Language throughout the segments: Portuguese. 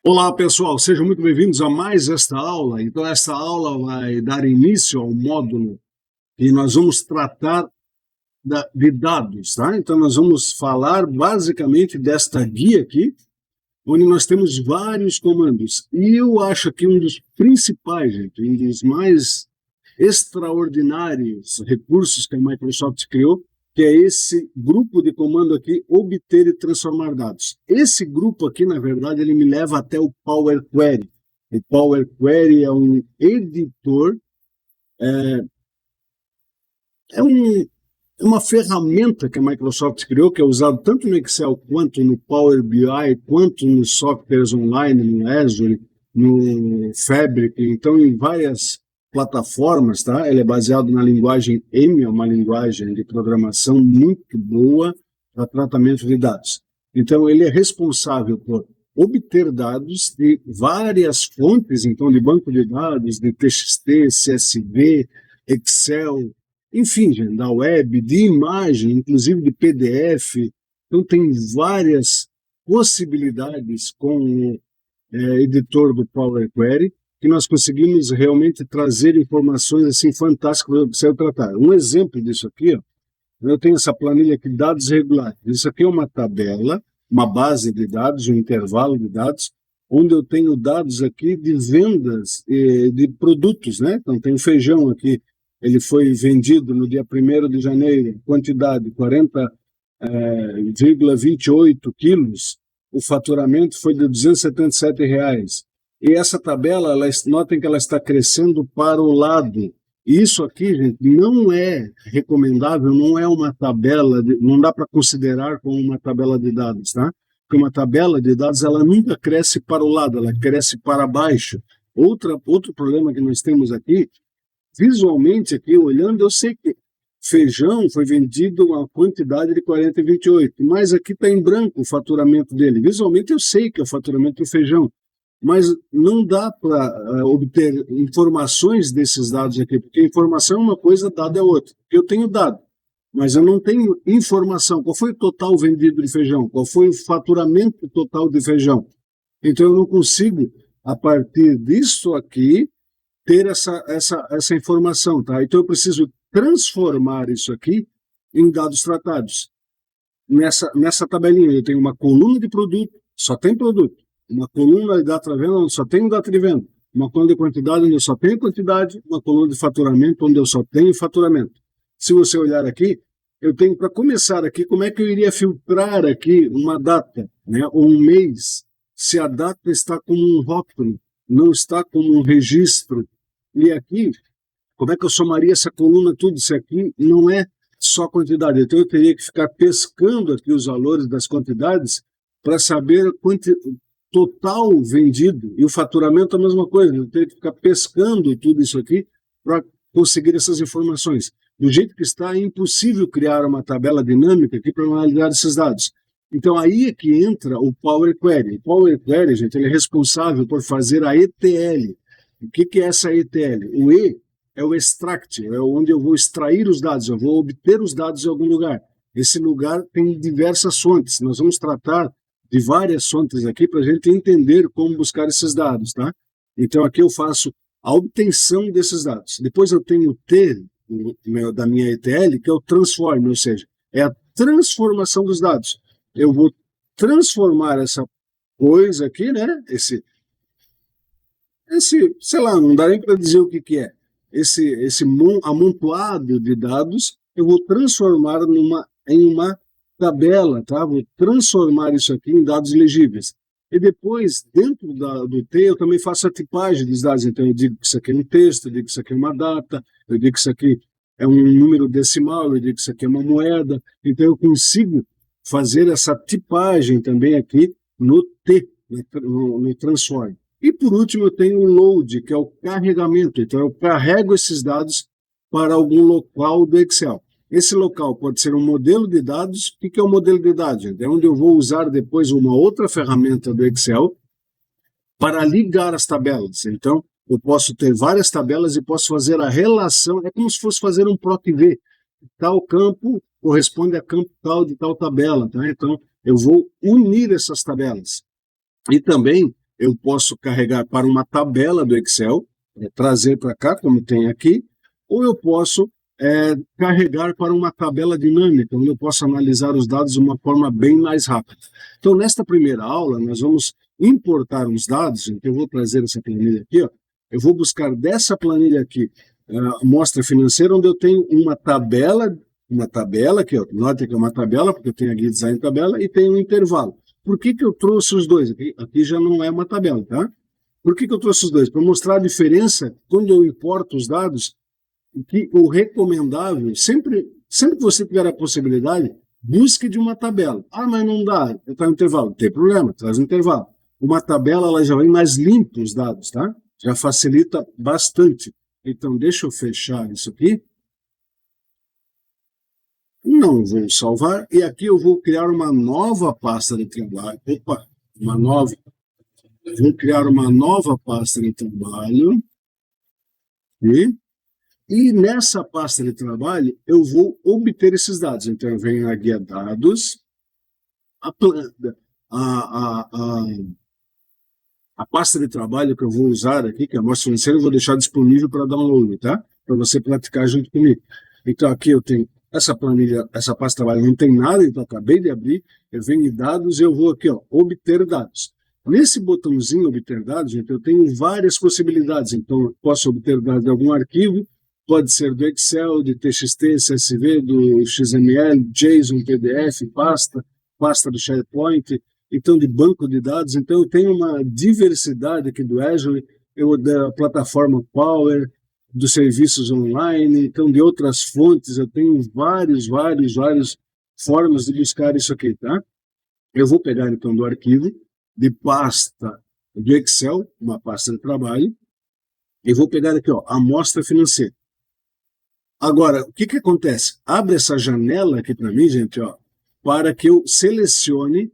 Olá pessoal, sejam muito bem-vindos a mais esta aula. Então esta aula vai dar início ao módulo que nós vamos tratar de dados, tá? Então nós vamos falar basicamente desta guia aqui, onde nós temos vários comandos. E eu acho que um dos principais, gente, um dos mais extraordinários recursos que a Microsoft criou, que é esse grupo de comando aqui, obter e transformar dados. Esse grupo aqui, na verdade, ele me leva até o Power Query. O Power Query é um editor, é uma ferramenta que a Microsoft criou, que é usado tanto no Excel, quanto no Power BI, quanto nos softwares online, no Azure, no Fabric, então em várias plataformas, tá? Ele é baseado na linguagem M, é uma linguagem de programação muito boa para tratamento de dados. Então ele é responsável por obter dados de várias fontes, então de banco de dados, de TXT, CSV, Excel, enfim, gente, da web, de imagem, inclusive de PDF. Então tem várias possibilidades com o editor do Power Query, que nós conseguimos realmente trazer informações assim fantásticas para você tratar. Um exemplo disso aqui, ó, eu tenho essa planilha aqui, dados regulares. Isso aqui é uma tabela, uma base de dados, um intervalo de dados, onde eu tenho dados aqui de vendas de produtos, né? Então tem o feijão aqui, ele foi vendido no dia 1º de janeiro, quantidade 40,28 quilos, o faturamento foi de R$ 277. E essa tabela, notem que ela está crescendo para o lado. Isso aqui, gente, não é recomendável, não é uma tabela, não dá para considerar como uma tabela de dados, tá? Porque uma tabela de dados, ela nunca cresce para o lado, ela cresce para baixo. Outro problema que nós temos aqui, visualmente aqui, olhando, eu sei que feijão foi vendido uma quantidade de 40,28, mas aqui está em branco o faturamento dele. Visualmente eu sei que é o faturamento do feijão, mas não dá para obter informações desses dados aqui, porque informação é uma coisa, dado é outra. Eu tenho dado, mas eu não tenho informação. Qual foi o total vendido de feijão? Qual foi o faturamento total de feijão? Então eu não consigo, a partir disso aqui, ter essa informação, tá? Então eu preciso transformar isso aqui em dados tratados. Nessa tabelinha eu tenho uma coluna de produto, só tem produto. Uma coluna de data de venda onde só tenho data de venda. Uma coluna de quantidade onde eu só tenho quantidade. Uma coluna de faturamento onde eu só tenho faturamento. Se você olhar aqui, eu tenho, para começar aqui, como é que eu iria filtrar aqui uma data, né, ou um mês, se a data está como um rótulo, não está como um registro. E aqui, como é que eu somaria essa coluna, tudo isso aqui não é só quantidade. Então eu teria que ficar pescando aqui os valores das quantidades para saber total vendido, e o faturamento é a mesma coisa. Eu teria que ficar pescando tudo isso aqui para conseguir essas informações. Do jeito que está, é impossível criar uma tabela dinâmica aqui para analisar esses dados. Então aí é que entra o Power Query. O Power Query, gente, ele é responsável por fazer a ETL. O que é essa ETL? O E é o extract, é onde eu vou extrair os dados, eu vou obter os dados em algum lugar. Esse lugar tem diversas fontes. Nós vamos tratar de várias fontes aqui para a gente entender como buscar esses dados, tá? Então aqui eu faço a obtenção desses dados. Depois eu tenho o T da minha ETL, que é o transform, ou seja, é a transformação dos dados. Eu vou transformar essa coisa aqui, né? Esse, sei lá, não dá nem para dizer o que é. Esse amontoado de dados, eu vou transformar em uma tabela, tá? Vou transformar isso aqui em dados legíveis. E depois, dentro do T, eu também faço a tipagem dos dados. Então, eu digo que isso aqui é um texto, eu digo que isso aqui é uma data, eu digo que isso aqui é um número decimal, eu digo que isso aqui é uma moeda. Então, eu consigo fazer essa tipagem também aqui no T, no transform. E, por último, eu tenho o load, que é o carregamento. Então, eu carrego esses dados para algum local do Excel. Esse local pode ser um modelo de dados. O que é um modelo de dados? É onde eu vou usar depois uma outra ferramenta do Excel para ligar as tabelas. Então, eu posso ter várias tabelas e posso fazer a relação. É como se fosse fazer um PROC-V. Tal campo corresponde a campo tal de tal tabela. Tá? Então, eu vou unir essas tabelas. E também eu posso carregar para uma tabela do Excel, trazer para cá, como tem aqui, ou eu posso carregar para uma tabela dinâmica, onde eu posso analisar os dados de uma forma bem mais rápida. Então, nesta primeira aula, nós vamos importar os dados. Então, eu vou trazer essa planilha aqui, ó. Eu vou buscar dessa planilha aqui, amostra financeira, onde eu tenho uma tabela aqui, ó. Note que é uma tabela, porque eu tenho aqui design tabela, e tem um intervalo. Por que eu trouxe os dois? Aqui já não é uma tabela, tá? Por que eu trouxe os dois? Para mostrar a diferença quando eu importo os dados, que o recomendável, sempre que você tiver a possibilidade, busque de uma tabela. Ah, mas não dá, está no intervalo. Não tem problema, traz um intervalo. Uma tabela, ela já vem mais limpa os dados, tá? Já facilita bastante. Então, deixa eu fechar isso aqui. Não vou salvar. E aqui eu vou criar uma nova pasta de trabalho. Opa, vou criar uma nova pasta de trabalho. E nessa pasta de trabalho, eu vou obter esses dados. Então, eu venho na guia dados, a pasta de trabalho que eu vou usar aqui, que é a amostra financeira, eu vou deixar disponível para download, tá? Para você praticar junto comigo. Então, aqui eu tenho essa planilha, essa pasta de trabalho não tem nada, então eu acabei de abrir, eu venho em dados e eu vou aqui, ó, obter dados. Nesse botãozinho obter dados, gente, eu tenho várias possibilidades. Então, eu posso obter dados de algum arquivo, pode ser do Excel, de TXT, CSV, do XML, JSON, PDF, pasta do SharePoint, então de banco de dados. Então eu tenho uma diversidade aqui do Azure, da plataforma Power, dos serviços online, então de outras fontes, eu tenho vários formas de buscar isso aqui, tá? Eu vou pegar então do arquivo, de pasta do Excel, uma pasta de trabalho, e vou pegar aqui, ó, amostra financeira. Agora, o que acontece? Abre essa janela aqui para mim, gente, ó, para que eu selecione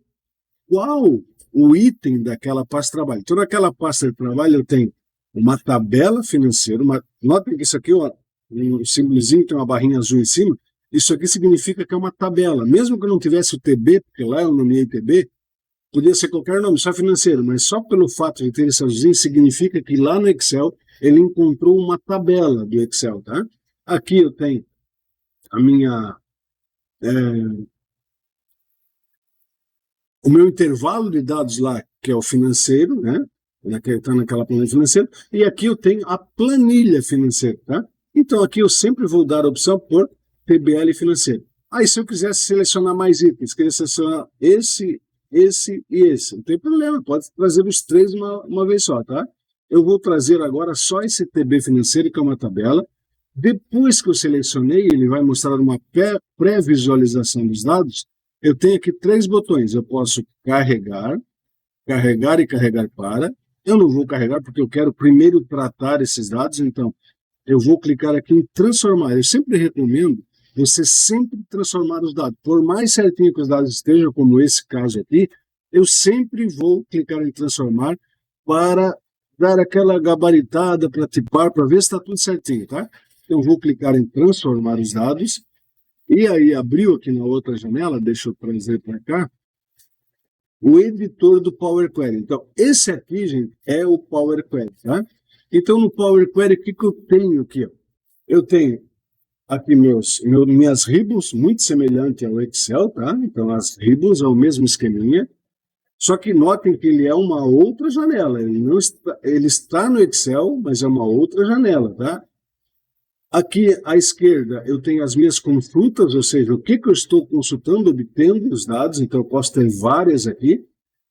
qual o item daquela pasta de trabalho. Então, naquela pasta de trabalho eu tenho uma tabela financeira, notem que isso aqui, ó, um símbolozinho, tem uma barrinha azul em cima, isso aqui significa que é uma tabela. Mesmo que eu não tivesse o TB, porque lá eu nomeei TB, podia ser qualquer nome, só financeiro, mas só pelo fato de ter esse azulzinho, significa que lá no Excel ele encontrou uma tabela do Excel, tá? Aqui eu tenho a minha, o meu intervalo de dados lá, que é o financeiro, né? Está naquela planilha financeira, e aqui eu tenho a planilha financeira, tá? Então aqui eu sempre vou dar a opção por TBL financeiro. Aí se eu quisesse selecionar mais itens, queria selecionar esse e esse, não tem problema, pode trazer os três uma vez só, tá? Eu vou trazer agora só esse TB financeiro, que é uma tabela. Depois que eu selecionei, ele vai mostrar uma pré-visualização dos dados. Eu tenho aqui três botões. Eu posso carregar e carregar para. Eu não vou carregar porque eu quero primeiro tratar esses dados, então eu vou clicar aqui em transformar. Eu sempre recomendo você sempre transformar os dados. Por mais certinho que os dados estejam, como esse caso aqui, eu sempre vou clicar em transformar para dar aquela gabaritada, para tipar, para ver se está tudo certinho, tá? Eu vou clicar em transformar os dados, e aí abriu aqui na outra janela, deixa eu trazer para cá, o editor do Power Query. Então, esse aqui, gente, é o Power Query, tá? Então, no Power Query, o que eu tenho aqui? Ó? Eu tenho aqui minhas ribbons, muito semelhante ao Excel, tá? Então, as ribbons é o mesmo esqueminha, só que notem que ele é uma outra janela. Ele está no Excel, mas é uma outra janela, tá? Aqui à esquerda eu tenho as minhas consultas, ou seja, o que eu estou consultando, obtendo os dados, então eu posso ter várias aqui.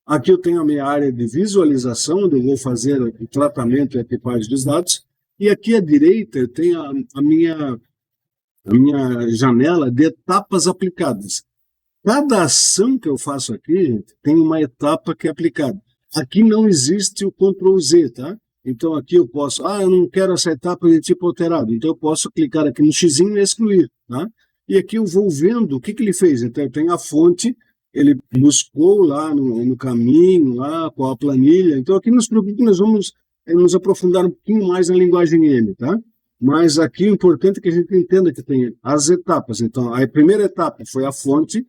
Aqui eu tenho a minha área de visualização, onde eu vou fazer o tratamento e a tipagem dos dados. E aqui à direita eu tenho a minha janela de etapas aplicadas. Cada ação que eu faço aqui, gente, tem uma etapa que é aplicada. Aqui não existe o Ctrl Z, tá? Então aqui eu posso, eu não quero essa etapa de tipo alterado, então eu posso clicar aqui no xizinho e excluir, tá? E aqui eu vou vendo o que ele fez. Então eu tenho a fonte, ele buscou lá no caminho, lá com a planilha. Então aqui nos preocupe, nós vamos nos aprofundar um pouquinho mais na linguagem N, tá? Mas aqui o importante é que a gente entenda que tem as etapas. Então a primeira etapa foi a fonte,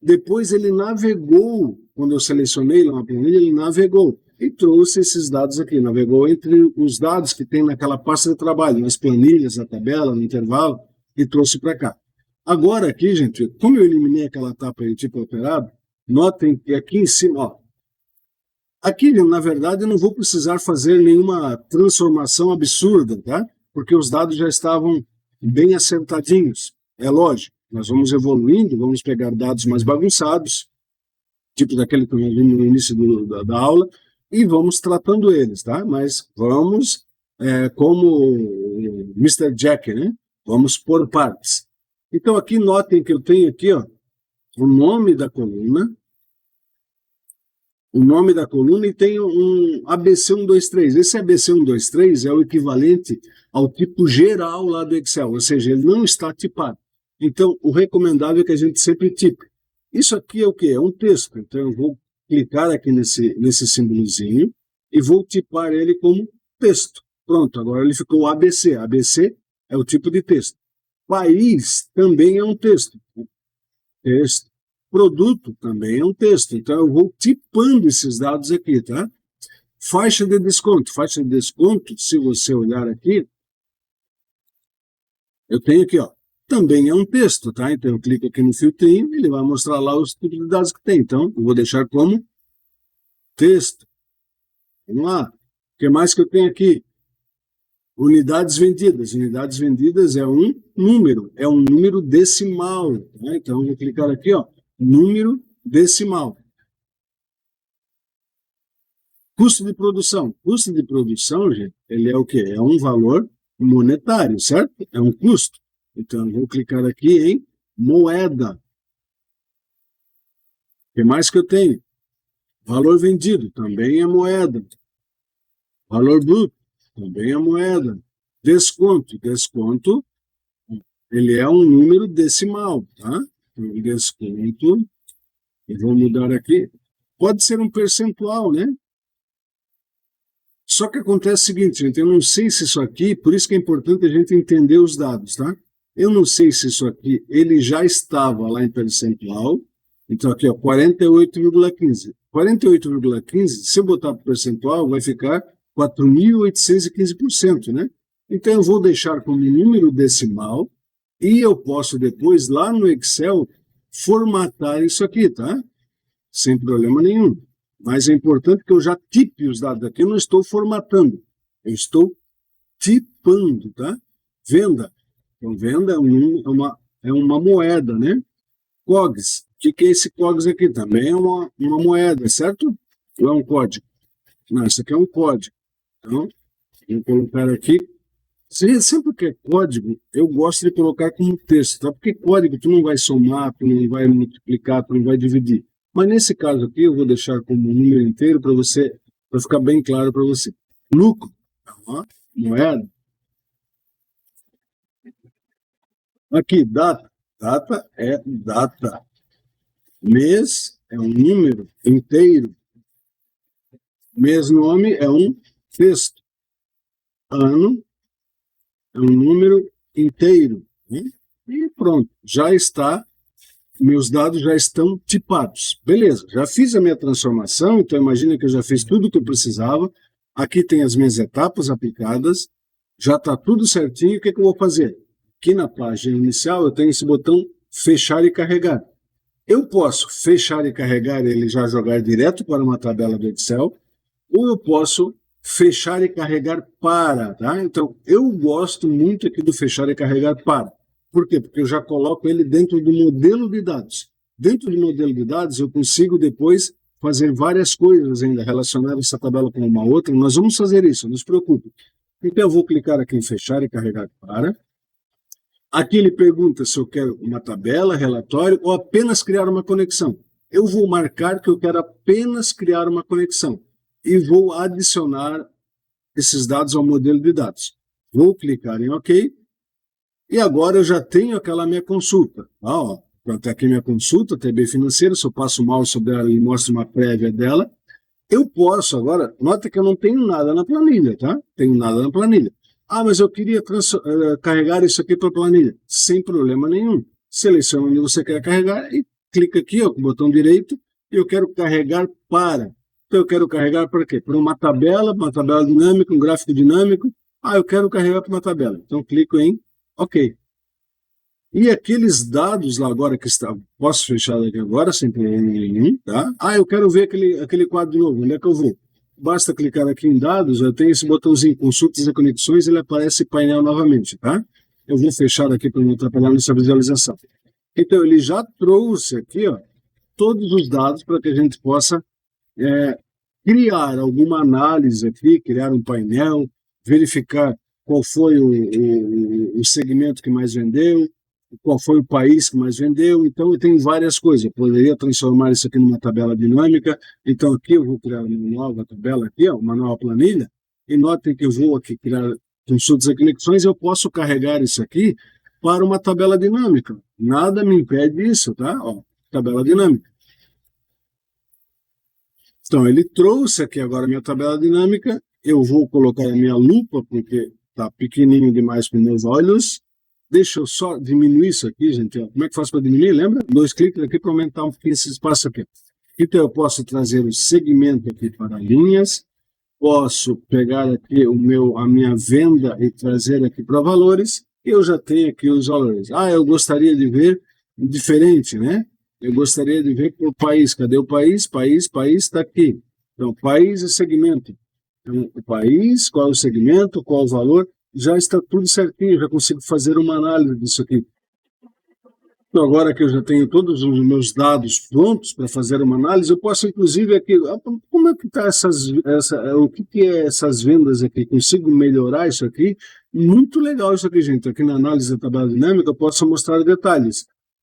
depois ele navegou, quando eu selecionei lá uma planilha, ele navegou. e trouxe esses dados aqui, navegou entre os dados que tem naquela pasta de trabalho, nas planilhas, na tabela, no intervalo, e trouxe para cá. Agora aqui, gente, como eu eliminei aquela etapa de tipo operado, notem que aqui em cima, ó, aqui, na verdade, eu não vou precisar fazer nenhuma transformação absurda, tá? Porque os dados já estavam bem acertadinhos. É lógico, nós vamos evoluindo, vamos pegar dados mais bagunçados, tipo daquele que nós vimos no início da aula, e vamos tratando eles, tá? Mas vamos, como o Mr. Jack, né? Vamos por partes. Então aqui, notem que eu tenho aqui, ó, o nome da coluna, e tem um ABC123. Esse ABC123 é o equivalente ao tipo geral lá do Excel, ou seja, ele não está tipado. Então, o recomendável é que a gente sempre tipe. Isso aqui é o quê? É um texto. Então, eu vou clicar aqui nesse símbolozinho e vou tipar ele como texto. Pronto, agora ele ficou ABC. ABC é o tipo de texto. País também é um texto. Texto. Produto também é um texto. Então, eu vou tipando esses dados aqui, tá? Faixa de desconto. Faixa de desconto, se você olhar aqui, eu tenho aqui, ó, também é um texto, tá? Então, eu clico aqui no filtrinho, ele vai mostrar lá os tipos de dados que tem. Então, eu vou deixar como texto. Vamos lá. O que mais que eu tenho aqui? Unidades vendidas. Unidades vendidas é um número decimal. Tá? Então, eu vou clicar aqui, ó, número decimal. Custo de produção. Custo de produção, gente, ele é o quê? É um valor monetário, certo? É um custo. Então, eu vou clicar aqui em moeda. O que mais que eu tenho? Valor vendido, também é moeda. Valor bruto, também é moeda. Desconto. Desconto, ele é um número decimal, tá? Então, desconto, eu vou mudar aqui. Pode ser um percentual, né? Só que acontece o seguinte, gente, eu não sei se isso aqui, por isso que é importante a gente entender os dados, tá? Eu não sei se isso aqui, ele já estava lá em percentual, então aqui, ó, 48,15. 48,15, se eu botar para percentual, vai ficar 4.815%, né? Então eu vou deixar como número decimal e eu posso depois, lá no Excel, formatar isso aqui, tá? Sem problema nenhum. Mas é importante que eu já tipe os dados aqui, eu não estou formatando, eu estou tipando, tá? Venda. Então, venda é uma moeda, né? COGS. O que é esse COGS aqui? Também é uma moeda, certo? Ou é um código? Não, isso aqui é um código. Então, vou colocar aqui. Sempre que é código, eu gosto de colocar como texto, tá? Porque código tu não vai somar, tu não vai multiplicar, tu não vai dividir. Mas nesse caso aqui, eu vou deixar como um número inteiro para ficar bem claro para você. Lucro, ó, moeda. Aqui, data. Data é data. Mês é um número inteiro. Mês nome é um texto. Ano é um número inteiro. Né? E pronto, já está, meus dados já estão tipados. Beleza, já fiz a minha transformação, então imagina que eu já fiz tudo o que eu precisava. Aqui tem as minhas etapas aplicadas, já está tudo certinho. O que eu vou fazer? Aqui na página inicial eu tenho esse botão fechar e carregar. Eu posso fechar e carregar ele já jogar direto para uma tabela do Excel, ou eu posso fechar e carregar para, tá? Então, eu gosto muito aqui do fechar e carregar para. Por quê? Porque eu já coloco ele dentro do modelo de dados. Dentro do modelo de dados, eu consigo depois fazer várias coisas ainda, relacionar essa tabela com uma outra. Nós vamos fazer isso, não se preocupe. Então, eu vou clicar aqui em fechar e carregar para. Aqui ele pergunta se eu quero uma tabela, relatório ou apenas criar uma conexão. Eu vou marcar que eu quero apenas criar uma conexão e vou adicionar esses dados ao modelo de dados. Vou clicar em OK e agora eu já tenho aquela minha consulta. Ó, até aqui minha consulta, TB financeira, se eu passo o mouse sobre ela e mostro uma prévia dela, eu posso agora, nota que eu não tenho nada na planilha, tá? Tenho nada na planilha. Ah, mas eu queria carregar isso aqui para a planilha. Sem problema nenhum. Seleciona onde você quer carregar e clica aqui, ó, com o botão direito, e eu quero carregar para. Então eu quero carregar para quê? Para uma tabela dinâmica, um gráfico dinâmico. Eu quero carregar para uma tabela. Então clico em OK. E aqueles dados lá agora que está, posso fechar aqui agora, sem problema nenhum, tá? Eu quero ver aquele quadro de novo, onde é que eu vou? Basta clicar aqui em dados, eu tenho esse botãozinho, consultas e conexões, ele aparece painel novamente, tá? Eu vou fechar aqui para não atrapalhar nessa visualização. Então ele já trouxe aqui, ó, todos os dados para que a gente possa criar alguma análise aqui, criar um painel, verificar qual foi o segmento que mais vendeu, qual foi o país que mais vendeu. Então, tem várias coisas. Eu poderia transformar isso aqui numa tabela dinâmica. Então, aqui eu vou criar uma nova tabela, aqui, ó, uma nova planilha. E notem que eu vou aqui criar consultas e conexões. Eu posso carregar isso aqui para uma tabela dinâmica. Nada me impede disso, tá? Ó, tabela dinâmica. Então, ele trouxe aqui agora a minha tabela dinâmica. Eu vou colocar a minha lupa, porque está pequenininho demais para os meus olhos. Deixa eu só diminuir isso aqui, gente. Como é que faço para diminuir? Lembra? 2 cliques aqui para aumentar um pouquinho esse espaço aqui. Então, eu posso trazer o segmento aqui para linhas. Posso pegar aqui a minha venda e trazer aqui para valores. Eu já tenho aqui os valores. Eu gostaria de ver diferente, né? Eu gostaria de ver por país. Cadê o país? País está aqui. Então, país e segmento. Então, o país, qual é o segmento, qual o valor, já está tudo certinho, já consigo fazer uma análise disso aqui. Então, agora que eu já tenho todos os meus dados prontos para fazer uma análise, eu posso, inclusive, aqui, como é que está o que é essas vendas aqui? Consigo melhorar isso aqui? Muito legal isso aqui, gente. Aqui na análise da tabela dinâmica, eu posso mostrar detalhes.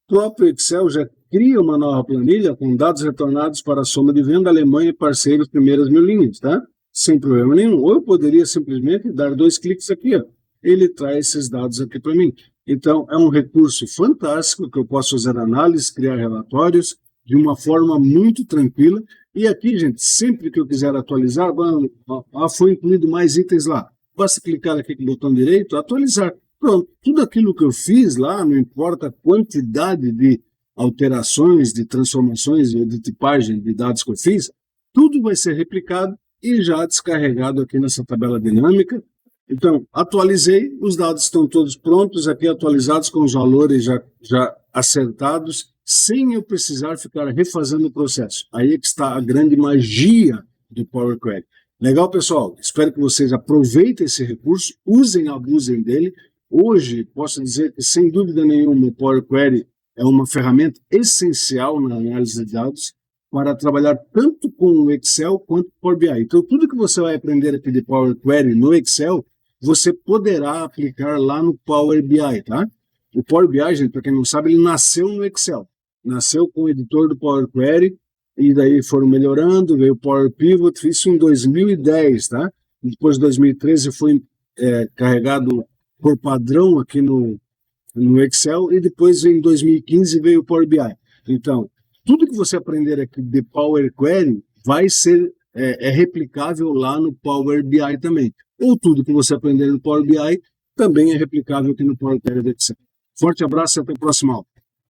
O próprio Excel já cria uma nova planilha com dados retornados para a soma de venda Alemanha e parceiros primeiras 1000 linhas, tá? Sem problema nenhum. Ou eu poderia simplesmente dar 2 cliques aqui, ó. Ele traz esses dados aqui para mim. Então, é um recurso fantástico que eu posso fazer análise, criar relatórios de uma forma muito tranquila. E aqui, gente, sempre que eu quiser atualizar, foi incluído mais itens lá. Basta clicar aqui com o botão direito, atualizar. Pronto, tudo aquilo que eu fiz lá, não importa a quantidade de alterações, de transformações, de tipagem de dados que eu fiz, tudo vai ser replicado e já descarregado aqui nessa tabela dinâmica. Então, atualizei, os dados estão todos prontos, aqui atualizados com os valores já acertados, sem eu precisar ficar refazendo o processo. Aí é que está a grande magia do Power Query. Legal, pessoal? Espero que vocês aproveitem esse recurso, abusem dele. Hoje, posso dizer que, sem dúvida nenhuma, o Power Query é uma ferramenta essencial na análise de dados, para trabalhar tanto com o Excel quanto com o Power BI. Então, tudo que você vai aprender aqui de Power Query no Excel, você poderá aplicar lá no Power BI, tá? O Power BI, gente, para quem não sabe, ele nasceu no Excel. Nasceu com o editor do Power Query, e daí foram melhorando, veio o Power Pivot, isso em 2010, tá? Depois de 2013 foi carregado por padrão aqui no Excel, e depois em 2015 veio o Power BI. Então, tudo que você aprender aqui de Power Query vai ser replicável lá no Power BI também. Ou tudo que você aprender no Power BI também é replicável aqui no Power Query do Excel. Forte abraço e até a próxima aula.